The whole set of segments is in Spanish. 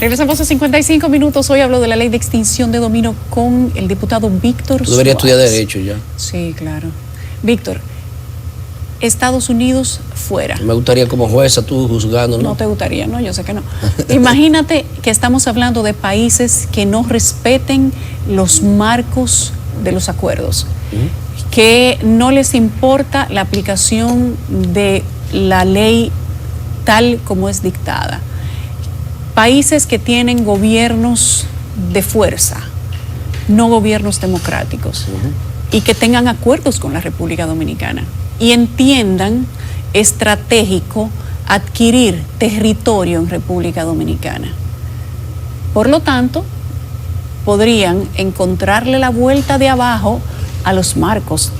Regresamos a 55 minutos. Hoy hablo de la ley de extinción de dominio con el diputado Víctor Tú deberías Suárez. estudiar Derecho ya. Sí, claro. Víctor, Estados Unidos fuera. Me gustaría como jueza tú juzgando, ¿no? No te gustaría, ¿no? Yo sé que no. Imagínate que estamos hablando de países que no respeten los marcos de los acuerdos, que no les importa la aplicación de la ley tal como es dictada. Países que tienen gobiernos de fuerza, no gobiernos democráticos, y que tengan acuerdos con la República Dominicana y entiendan estratégico adquirir territorio en República Dominicana. Por lo tanto, podrían encontrarle la vuelta de abajo a los marcos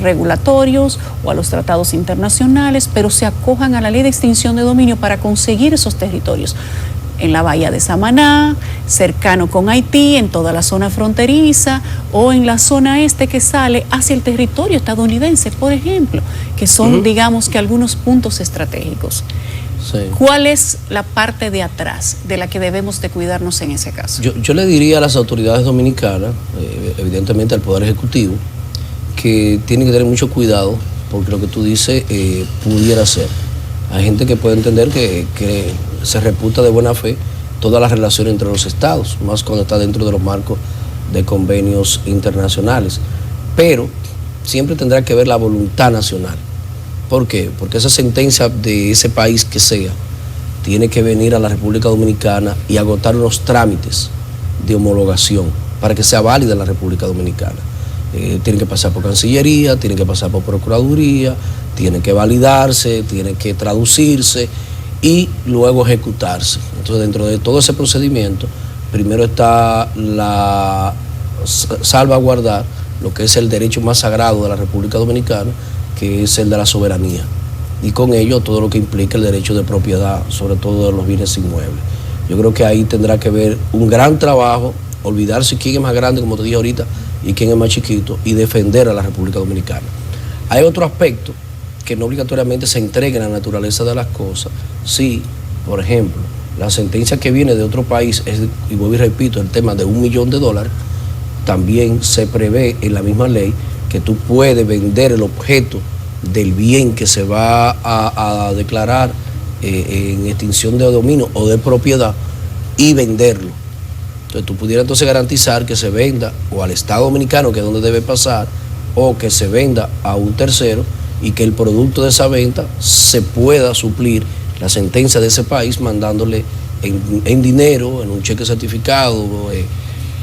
regulatorios o a los tratados internacionales, pero se acojan a la ley de extinción de dominio para conseguir esos territorios en la bahía de Samaná, cercano con Haití, en toda la zona fronteriza, o en la zona este que sale hacia el territorio estadounidense, por ejemplo, que son, digamos que algunos puntos estratégicos. Sí. ¿Cuál es la parte de atrás de la que debemos de cuidarnos en ese caso? Yo le diría a las autoridades dominicanas, evidentemente al Poder Ejecutivo, que tienen que tener mucho cuidado, porque lo que tú dices pudiera ser. Hay gente que puede entender que se reputa de buena fe toda la relación entre los estados, más cuando está dentro de los marcos de convenios internacionales. Pero siempre tendrá que ver la voluntad nacional. ¿Por qué? Porque esa sentencia de ese país que sea tiene que venir a la República Dominicana y agotar unos trámites de homologación para que sea válida en la República Dominicana. Tiene que pasar por Cancillería, tiene que pasar por Procuraduría, tiene que validarse, tiene que traducirse y luego ejecutarse. Entonces, dentro de todo ese procedimiento, primero está la salvaguardar lo que es el derecho más sagrado de la República Dominicana, que es el de la soberanía, y con ello todo lo que implica el derecho de propiedad, sobre todo de los bienes inmuebles. Yo creo que ahí tendrá que ver un gran trabajo, olvidarse quién es más grande, como te dije ahorita, y quién es más chiquito, y defender a la República Dominicana. Hay otro aspecto que no obligatoriamente se entregue en la naturaleza de las cosas. Sí, por ejemplo, la sentencia que viene de otro país, y vuelvo y repito, el tema de $1 millón, también se prevé en la misma ley que tú puedes vender el objeto del bien que se va a declarar en extinción de dominio o de propiedad y venderlo. Entonces tú pudieras entonces garantizar que se venda o al Estado Dominicano, que es donde debe pasar, o que se venda a un tercero y que el producto de esa venta se pueda suplir la sentencia de ese país mandándole en dinero, en un cheque certificado,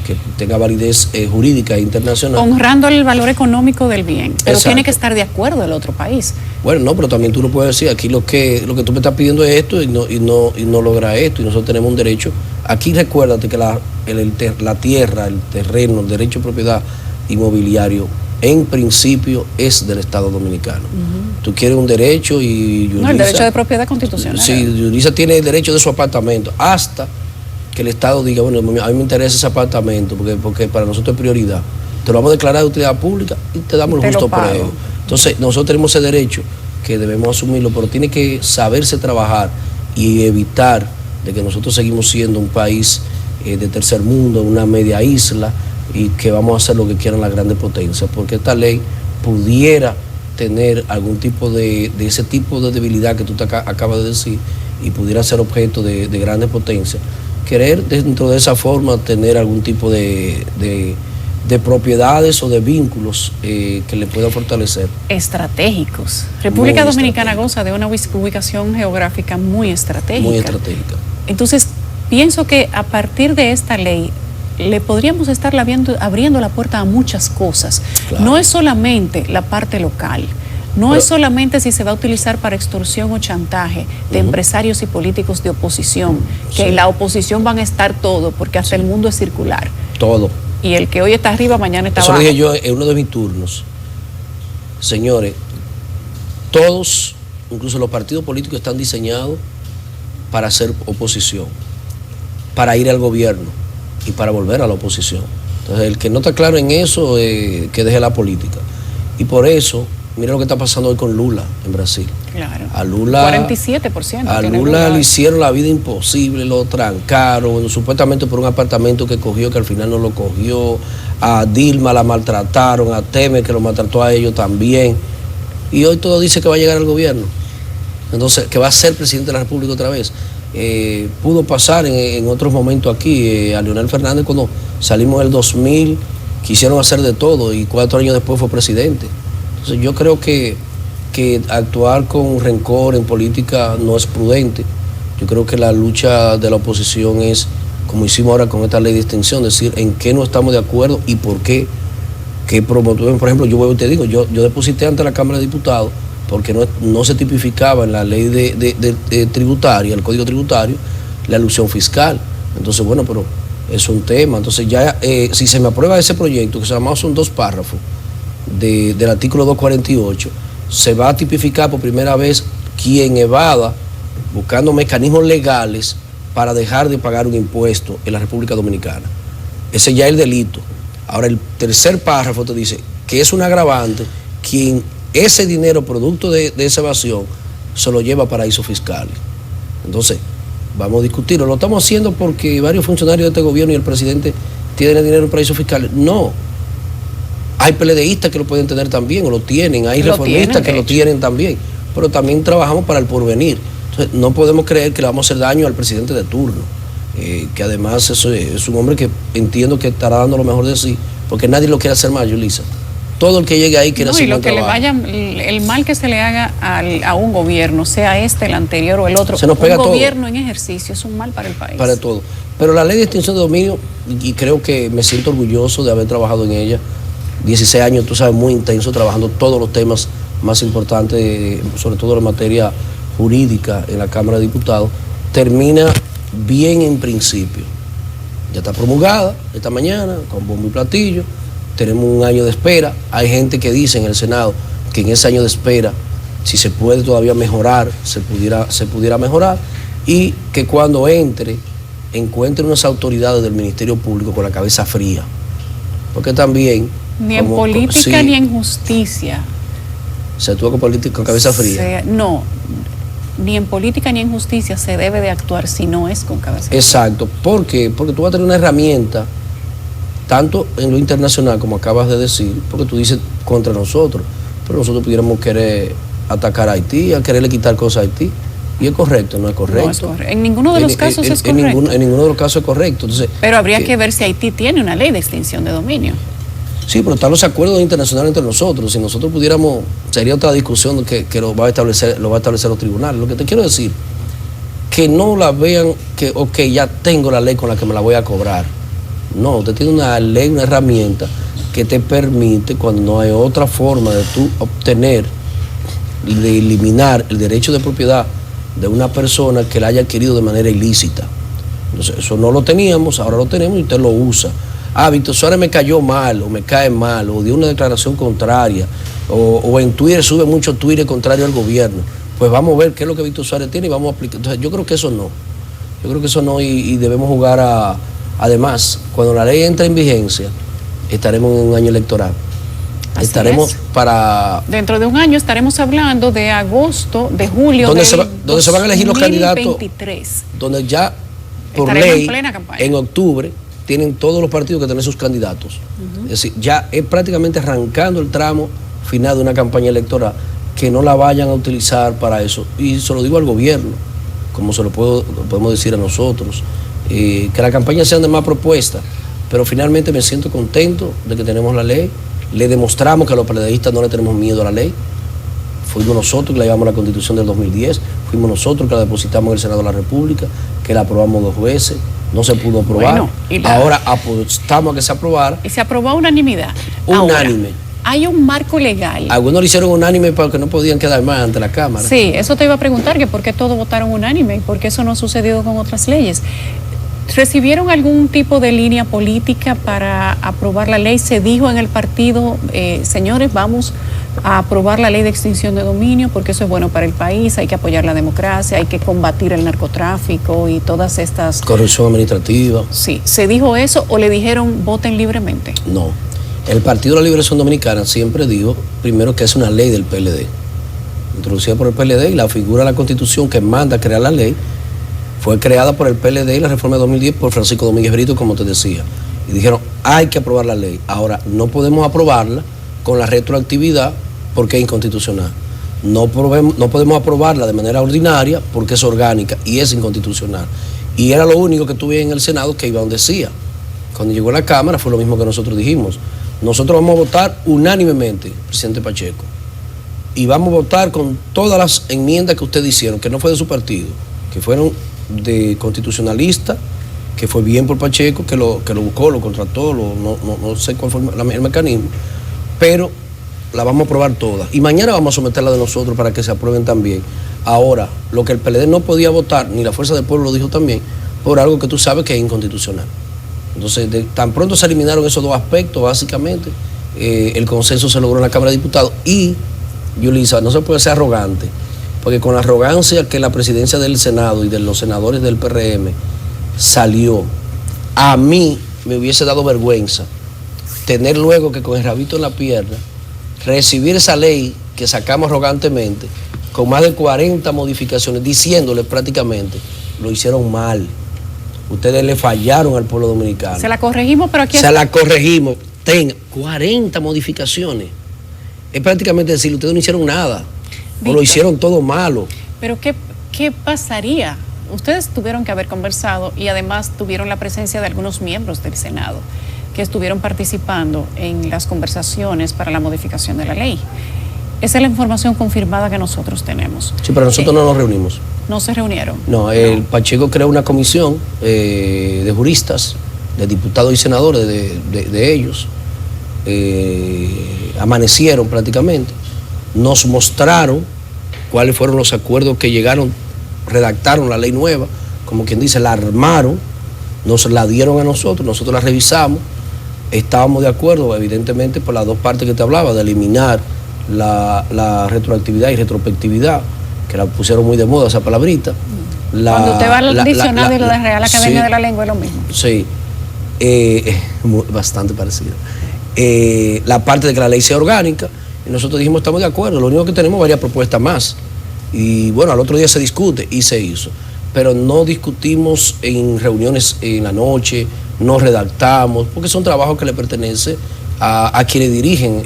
que tenga validez jurídica e internacional. Honrando el valor económico del bien, pero Exacto. tiene que estar de acuerdo el otro país. Bueno, no, pero también tú no puedes decir, aquí lo que tú me estás pidiendo es esto y no logra esto, y nosotros tenemos un derecho. Aquí recuérdate que la tierra, el terreno, el derecho de propiedad inmobiliario, en principio es del Estado Dominicano. Tú quieres un derecho y Yulisa, No, el derecho de propiedad constitucional. Sí, Yulisa tiene el derecho de su apartamento, hasta que el Estado diga, bueno, a mí me interesa ese apartamento, porque para nosotros es prioridad. Te lo vamos a declarar de utilidad pública y te damos el justo precio. Entonces, nosotros tenemos ese derecho que debemos asumirlo, pero tiene que saberse trabajar y evitar de que nosotros seguimos siendo un país de tercer mundo, una media isla, y que vamos a hacer lo que quieran las grandes potencias, porque esta ley pudiera tener algún tipo de ese tipo de debilidad que tú te acabas de decir, y pudiera ser objeto de grandes potencias. Querer dentro de esa forma tener algún tipo de propiedades o de vínculos que le puedan fortalecer. Estratégicos. República Dominicana goza de una ubicación geográfica muy estratégica. Muy estratégica. Entonces, pienso que a partir de esta ley le podríamos estar abriendo la puerta a muchas cosas. Claro. No es solamente la parte local. No es solamente si se va a utilizar para extorsión o chantaje de empresarios y políticos de oposición, que en la oposición van a estar todo, porque hasta el mundo es circular. Todo. Y el que hoy está arriba, mañana está abajo. Eso lo dije yo en uno de mis turnos. Señores, todos, incluso los partidos políticos, están diseñados para hacer oposición, para ir al gobierno y para volver a la oposición. Entonces, el que no está claro en eso, que deje la política. Y por eso mira lo que está pasando hoy con Lula en Brasil. Claro. A Lula, 47%. a Lula le hicieron la vida imposible, lo trancaron, supuestamente por un apartamento que cogió, que al final no lo cogió. A Dilma la maltrataron, a Temer que lo maltrató a ellos también. Y hoy todo dice que va a llegar al gobierno. Entonces, que va a ser presidente de la República otra vez. Pudo pasar en otros momentos aquí, a Leonel Fernández cuando salimos en el 2000, quisieron hacer de todo y 4 años después fue presidente. Entonces yo creo que actuar con rencor en política no es prudente. Yo creo que la lucha de la oposición es, como hicimos ahora con esta ley de extinción, decir en qué no estamos de acuerdo y por qué. Que promover, por ejemplo, yo te digo, yo deposité ante la Cámara de Diputados porque no se tipificaba en la ley de tributaria, el Código Tributario, la elusión fiscal. Entonces, bueno, pero es un tema. Entonces ya, si se me aprueba ese proyecto, que además son 2 párrafos del artículo 248, se va a tipificar por primera vez quien evada, buscando mecanismos legales para dejar de pagar un impuesto en la República Dominicana. Ese ya es el delito. Ahora el tercer párrafo te dice que es un agravante quien ese dinero producto de esa evasión se lo lleva a paraísos fiscales. Entonces, vamos a discutirlo. Lo estamos haciendo porque varios funcionarios de este gobierno y el presidente tienen el dinero en paraísos fiscales. No. Hay PLDistas que lo pueden tener también, o lo tienen. Hay reformistas que lo tienen también. Pero también trabajamos para el porvenir. Entonces, no podemos creer que le vamos a hacer daño al presidente de turno. Que además es un hombre que entiendo que estará dando lo mejor de sí, porque nadie lo quiere hacer mal, Yulisa. Todo el que llegue ahí quiere hacer un trabajo. El mal que se le haga a un gobierno, sea el anterior o el otro, se nos pega un todo. Gobierno en ejercicio es un mal para el país. Para todo. Pero la ley de extinción de dominio, y creo que me siento orgulloso de haber trabajado en ella, 16 años, tú sabes, muy intenso, trabajando todos los temas más importantes, sobre todo en materia jurídica en la Cámara de Diputados, termina bien en principio. Ya está promulgada esta mañana, con bombo y platillo. Tenemos un año de espera. Hay gente que dice en el Senado que en ese año de espera, si se puede todavía mejorar, se pudiera mejorar, y que cuando encuentre unas autoridades del Ministerio Público con la cabeza fría. Porque también... Ni en política ni en justicia. ¿Se actúa con política con cabeza fría? No. Ni en política ni en justicia se debe de actuar si no es con cabeza fría. Exacto. ¿Por qué? Porque tú vas a tener una herramienta, tanto en lo internacional, como acabas de decir, porque tú dices contra nosotros, pero nosotros pudiéramos querer atacar a Haití, a quererle quitar cosas a Haití. ¿Y es correcto? No es correcto. No es correcto. En ninguno de los casos es correcto. En ninguno de los casos es correcto. Entonces, pero habría que ver si Haití tiene una ley de extinción de dominio. Sí, pero están los acuerdos internacionales entre nosotros. Si nosotros pudiéramos, sería otra discusión que lo va a establecer los tribunales. Lo que te quiero decir, que no la vean que, ok, ya tengo la ley con la que me la voy a cobrar. No, usted tiene una ley, una herramienta que te permite, cuando no hay otra forma de tú obtener, de eliminar el derecho de propiedad de una persona que la haya adquirido de manera ilícita. Entonces, eso no lo teníamos, ahora lo tenemos y usted lo usa. Víctor Suárez me cayó mal, o me cae mal, o dio una declaración contraria, o en Twitter sube mucho Twitter contrario al gobierno. Pues vamos a ver qué es lo que Víctor Suárez tiene y vamos a aplicar. Entonces, yo creo que eso no. Yo creo que eso no, y debemos jugar a... Además, cuando la ley entra en vigencia, estaremos en un año electoral. Así estaremos es. Para... Dentro de un año estaremos hablando de agosto, de julio, donde se van a elegir los candidatos, donde ya por ley, en octubre, tienen todos los partidos que tener sus candidatos. Es decir, ya es prácticamente arrancando el tramo final de una campaña electoral, que no la vayan a utilizar para eso. Y se lo digo al gobierno, como se lo podemos decir a nosotros, que la campaña sean de más propuestas, pero finalmente me siento contento de que tenemos la ley. Le demostramos que a los PLDistas no le tenemos miedo a la ley. Fuimos nosotros que la llevamos a la Constitución del 2010, fuimos nosotros que la depositamos en el Senado de la República, que la aprobamos 2 veces, no se pudo aprobar. Bueno, ahora apostamos a que se aprobara. Y se aprobó a unanimidad. Unánime. Ahora, hay un marco legal. Algunos lo hicieron unánime porque no podían quedar más ante la Cámara. Sí, eso te iba a preguntar, que por qué todos votaron unánime y por qué eso no ha sucedido con otras leyes. ¿Recibieron algún tipo de línea política para aprobar la ley? Se dijo en el partido, señores, vamos a aprobar la ley de extinción de dominio porque eso es bueno para el país, hay que apoyar la democracia, hay que combatir el narcotráfico y todas estas... Corrupción administrativa. Sí, ¿se dijo eso o le dijeron voten libremente? No, El Partido de la Liberación Dominicana siempre dijo, primero, que es una ley del PLD, introducida por el PLD, y la figura de la Constitución que manda a crear la ley fue creada por el PLD y la reforma de 2010 por Francisco Domínguez Brito, como te decía. Y dijeron, hay que aprobar la ley. Ahora, no podemos aprobarla con la retroactividad porque es inconstitucional. No podemos aprobarla de manera ordinaria porque es orgánica y es inconstitucional. Y era lo único que tuve en el Senado que Iván decía. Cuando llegó a la Cámara fue lo mismo que nosotros dijimos. Nosotros vamos a votar unánimemente, presidente Pacheco, y vamos a votar con todas las enmiendas que ustedes hicieron, que no fue de su partido, que fueron de constitucionalista, que fue bien por Pacheco, que lo buscó, lo contrató, no sé cuál fue el mecanismo, pero la vamos a aprobar todas. Y mañana vamos a someterla de nosotros para que se aprueben también. Ahora, lo que el PLD no podía votar, ni la Fuerza del Pueblo lo dijo también, por algo que tú sabes que es inconstitucional. Entonces, tan pronto se eliminaron esos dos aspectos, básicamente, el consenso se logró en la Cámara de Diputados. Y, Yulisa, no se puede ser arrogante, porque con la arrogancia que la presidencia del Senado y de los senadores del PRM salió, a mí me hubiese dado vergüenza tener luego que con el rabito en la pierna recibir esa ley que sacamos arrogantemente con más de 40 modificaciones, diciéndole prácticamente, lo hicieron mal. Ustedes le fallaron al pueblo dominicano. Se la corregimos, pero aquí... Se la corregimos. Ten 40 modificaciones. Es prácticamente decir, ustedes no hicieron nada. Víctor, o lo hicieron todo malo. Pero ¿qué pasaría? Ustedes tuvieron que haber conversado y además tuvieron la presencia de algunos miembros del Senado que estuvieron participando en las conversaciones para la modificación de la ley. Esa es la información confirmada que nosotros tenemos. Sí, pero nosotros no nos reunimos. ¿No se reunieron? No, el Pacheco creó una comisión de juristas, de diputados y senadores de ellos. Amanecieron prácticamente, nos mostraron cuáles fueron los acuerdos que llegaron, redactaron la ley nueva, como quien dice, la armaron, nos la dieron a nosotros la revisamos, estábamos de acuerdo, evidentemente, por las dos partes que te hablaba, de eliminar la retroactividad y retrospectividad, que la pusieron muy de moda esa palabrita. Cuando usted va al diccionario de la Real Academia sí, de la Lengua es lo mismo. Sí, bastante parecido. La parte de que la ley sea orgánica, y nosotros dijimos estamos de acuerdo, lo único que tenemos varias propuestas más. Y bueno, al otro día se discute y se hizo. Pero no discutimos en reuniones en la noche, no redactamos, porque son trabajos que le pertenecen a quienes dirigen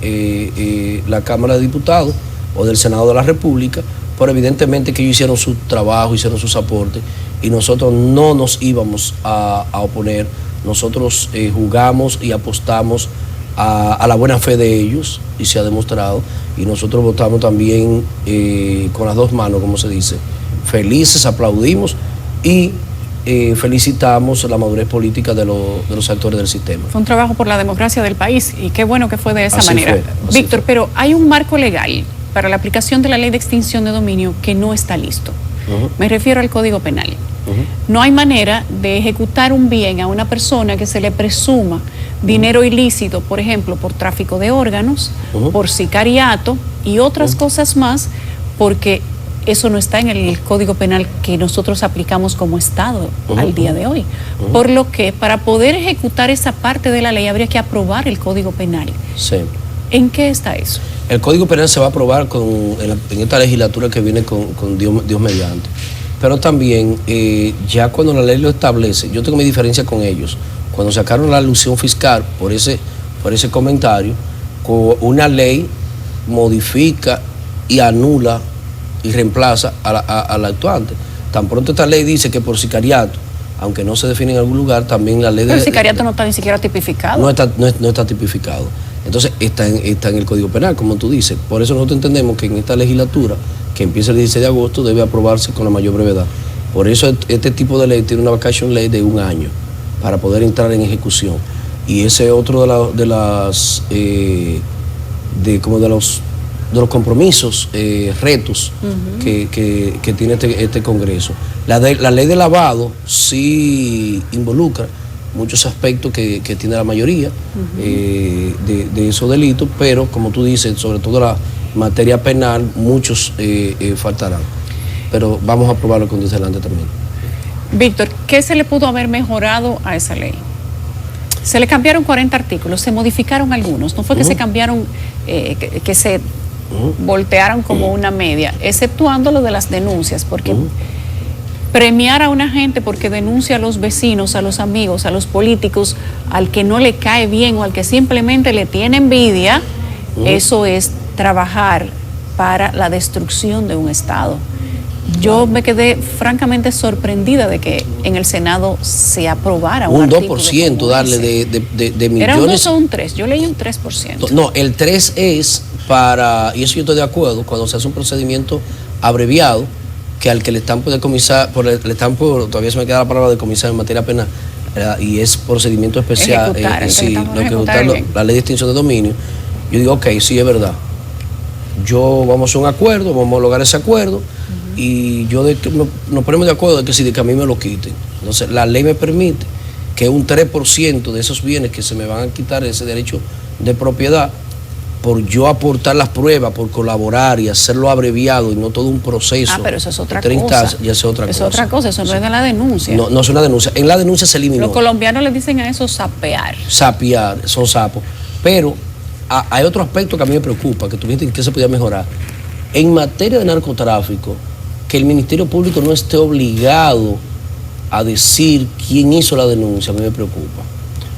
la Cámara de Diputados o del Senado de la República, pero evidentemente que ellos hicieron su trabajo, hicieron sus aportes y nosotros no nos íbamos a oponer. Nosotros jugamos y apostamos a la buena fe de ellos y se ha demostrado, y nosotros votamos también con las dos manos, como se dice, felices, aplaudimos y felicitamos la madurez política de los actores del sistema. Fue un trabajo por la democracia del país y qué bueno que fue de esa manera. Víctor, pero hay un marco legal para la aplicación de la ley de extinción de dominio que no está listo. Me refiero al Código Penal. No hay manera de ejecutar un bien a una persona que se le presuma dinero ilícito, por ejemplo, por tráfico de órganos, por sicariato y otras cosas más, porque eso no está en el Código Penal que nosotros aplicamos como Estado al día de hoy. Por lo que para poder ejecutar esa parte de la ley habría que aprobar el Código Penal. Sí. ¿En qué está eso? El Código Penal se va a aprobar en esta legislatura que viene con Dios mediante. Pero también, ya cuando la ley lo establece, yo tengo mi diferencia con ellos. Cuando sacaron la alusión fiscal por ese comentario, una ley modifica y anula y reemplaza a la actuante. Tan pronto esta ley dice que por sicariato, aunque no se define en algún lugar, también la ley Pero el sicariato no está ni siquiera tipificado. No está tipificado. Entonces está en el Código Penal, como tú dices. Por eso nosotros entendemos que en esta legislatura, que empieza el 16 de agosto, debe aprobarse con la mayor brevedad. Por eso este tipo de ley tiene una vacation ley de 1 año para poder entrar en ejecución. Y ese es otro de los compromisos, retos que tiene este Congreso. La ley de lavado sí involucra muchos aspectos que tiene la mayoría de esos delitos, pero como tú dices, sobre todo la materia penal, muchos faltarán. Pero vamos a aprobarlo con Dios delante también. Víctor, ¿qué se le pudo haber mejorado a esa ley? Se le cambiaron 40 artículos, se modificaron algunos, no fue que se cambiaron, que se voltearon como una media, exceptuando lo de las denuncias, porque premiar a una gente porque denuncia a los vecinos, a los amigos, a los políticos, al que no le cae bien o al que simplemente le tiene envidia, eso es trabajar para la destrucción de un Estado. Yo me quedé francamente sorprendida de que en el Senado se aprobara un 2% darle de millones. ¿Era un 2 o un 3? Yo leí un 3%. No, el 3 es para, y eso yo estoy de acuerdo, cuando se hace un procedimiento abreviado, que al que le están por decomisar, todavía se me queda la palabra decomisar en materia penal, y es procedimiento especial, la ley de extinción de dominio. Yo digo, ok, sí, es verdad. Vamos a hacer un acuerdo, vamos a homologar ese acuerdo, y nos ponemos de acuerdo de que a mí me lo quiten. Entonces, la ley me permite que un 3% de esos bienes que se me van a quitar ese derecho de propiedad, por yo aportar las pruebas, por colaborar y hacerlo abreviado y no todo un proceso. Pero eso es otra cosa. Ya es otra cosa. Es otra cosa, eso no es de la denuncia. No es una denuncia. En la denuncia se eliminó. Los colombianos le dicen a eso sapear. Sapear, son sapos. Pero hay otro aspecto que a mí me preocupa, que tú dijiste que se podía mejorar. En materia de narcotráfico, que el Ministerio Público no esté obligado a decir quién hizo la denuncia, a mí me preocupa.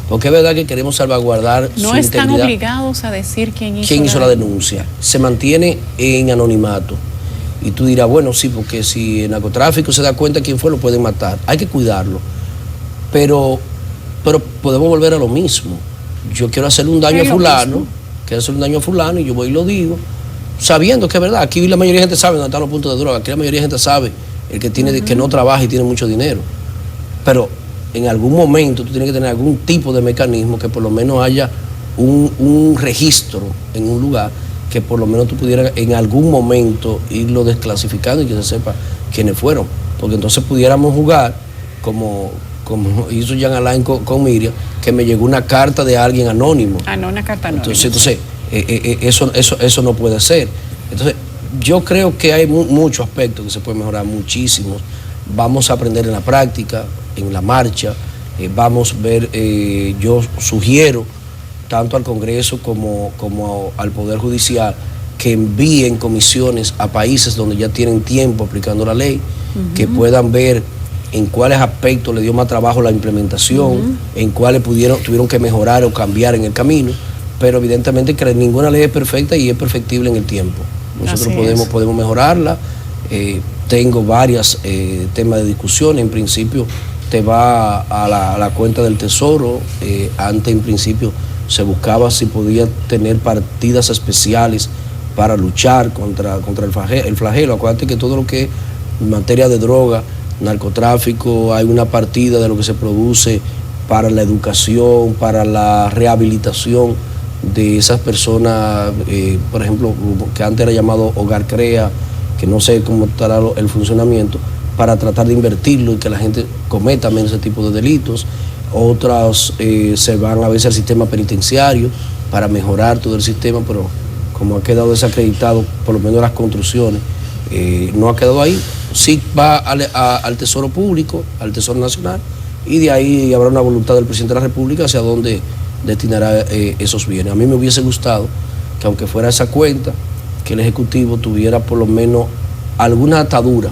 Porque es verdad que queremos salvaguardar su integridad. No están obligados a decir quién hizo la denuncia. Se mantiene en anonimato. Y tú dirás, bueno, sí, porque si el narcotráfico se da cuenta de quién fue, lo pueden matar. Hay que cuidarlo. Pero podemos volver a lo mismo. Yo quiero hacerle un daño a fulano, y yo voy y lo digo, sabiendo que es verdad. Aquí la mayoría de gente sabe dónde están los puntos de droga. Aquí la mayoría de gente sabe el que tiene que no trabaja y tiene mucho dinero. Pero en algún momento tú tienes que tener algún tipo de mecanismo que por lo menos haya un registro en un lugar, que por lo menos tú pudieras en algún momento irlo desclasificando y que se sepa quiénes fueron. Porque entonces pudiéramos jugar como hizo Jean Alain con Miriam, que me llegó una carta de alguien anónimo. No, una carta anónima. Entonces eso no puede ser. Entonces, yo creo que hay muchos aspectos que se pueden mejorar, muchísimos. Vamos a aprender en la práctica, en la marcha. Vamos a ver, yo sugiero tanto al Congreso como al Poder Judicial que envíen comisiones a países donde ya tienen tiempo aplicando la ley, que puedan ver en cuáles aspectos le dio más trabajo la implementación, en cuáles tuvieron que mejorar o cambiar en el camino, pero evidentemente que ninguna ley es perfecta y es perfectible en el tiempo. Nosotros podemos mejorarla. Tengo varios temas de discusión. En principio te va a la cuenta del Tesoro. Antes, en principio, se buscaba si podía tener partidas especiales para luchar contra el flagelo. Acuérdate que todo lo que es en materia de droga, narcotráfico, hay una partida de lo que se produce para la educación, para la rehabilitación de esas personas, por ejemplo, que antes era llamado Hogar Crea, que no sé cómo estará el funcionamiento, para tratar de invertirlo y que la gente cometa menos ese tipo de delitos. Otras se van a veces al sistema penitenciario para mejorar todo el sistema, pero como ha quedado desacreditado, por lo menos las construcciones, no ha quedado ahí. Sí va al Tesoro Público, al Tesoro Nacional, y de ahí habrá una voluntad del Presidente de la República hacia dónde destinará esos bienes. A mí me hubiese gustado que, aunque fuera esa cuenta, que el Ejecutivo tuviera por lo menos alguna atadura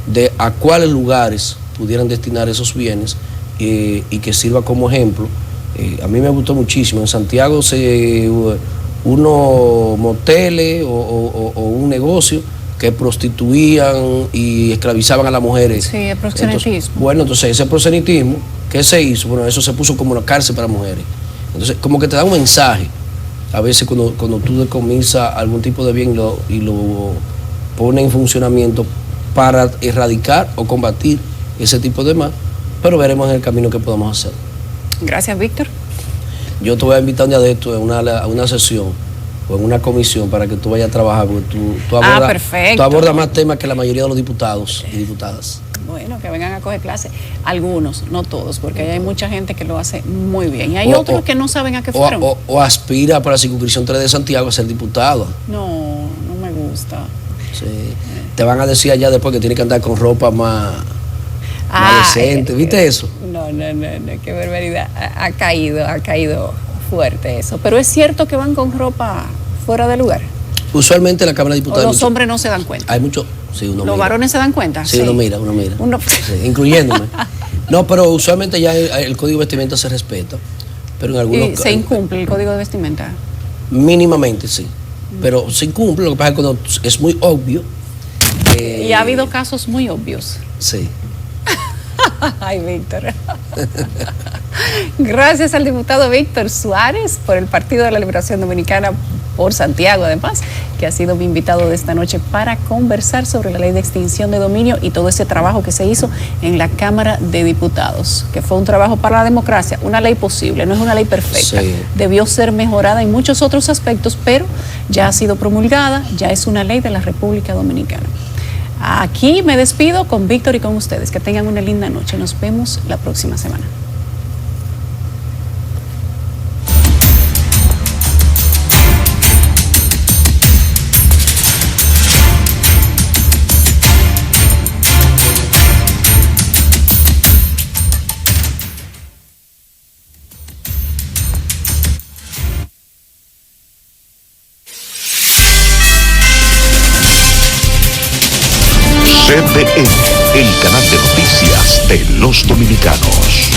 de a cuáles lugares pudieran destinar esos bienes, y que sirva como ejemplo. A mí me gustó muchísimo. En Santiago unos moteles o un negocio que prostituían y esclavizaban a las mujeres. Sí, el proxenetismo. Entonces ese proxenetismo, ¿qué se hizo? Bueno, eso se puso como una cárcel para mujeres. Entonces, como que te da un mensaje. A veces cuando tú decomisas algún tipo de bien y lo pones en funcionamiento para erradicar o combatir ese tipo de mal, pero veremos en el camino qué podemos hacer. Gracias, Víctor. Yo te voy a invitar un día de esto a una sesión o en una comisión para que tú vayas a trabajar, porque tú abordas más temas que la mayoría de los diputados y diputadas. Bueno, que vengan a coger clases. Algunos, no todos, porque hay mucha gente que lo hace muy bien. Y hay otros que no saben a qué fueron. O aspira para la circunscripción 3 de Santiago a ser diputado. No me gusta. Sí. Te van a decir allá después que tienes que andar con ropa más más decente. ¿Viste eso? No, qué barbaridad. Ha caído fuerte eso. Pero es cierto que van con ropa fuera de lugar. Usualmente la Cámara de Diputados... ¿O los hombres no se dan cuenta? Hay mucho... Sí, uno ¿Los mira. varones se dan cuenta? Sí, uno mira. Sí, incluyéndome. No, pero usualmente ya el código de vestimenta se respeta. Pero en algunos casos... ¿Se incumple el código de vestimenta? Mínimamente, sí. Pero se incumple, lo que pasa es que cuando es muy obvio... Y ha habido casos muy obvios. Sí. Ay, Víctor. Gracias al diputado Víctor Suárez por el Partido de la Liberación Dominicana por Santiago, además, que ha sido mi invitado de esta noche para conversar sobre la ley de extinción de dominio y todo ese trabajo que se hizo en la Cámara de Diputados, que fue un trabajo para la democracia, una ley posible, no es una ley perfecta. Sí. Debió ser mejorada en muchos otros aspectos, pero ya ha sido promulgada, ya es una ley de la República Dominicana. Aquí me despido con Víctor y con ustedes. Que tengan una linda noche. Nos vemos la próxima semana. CDN, el canal de noticias de los dominicanos.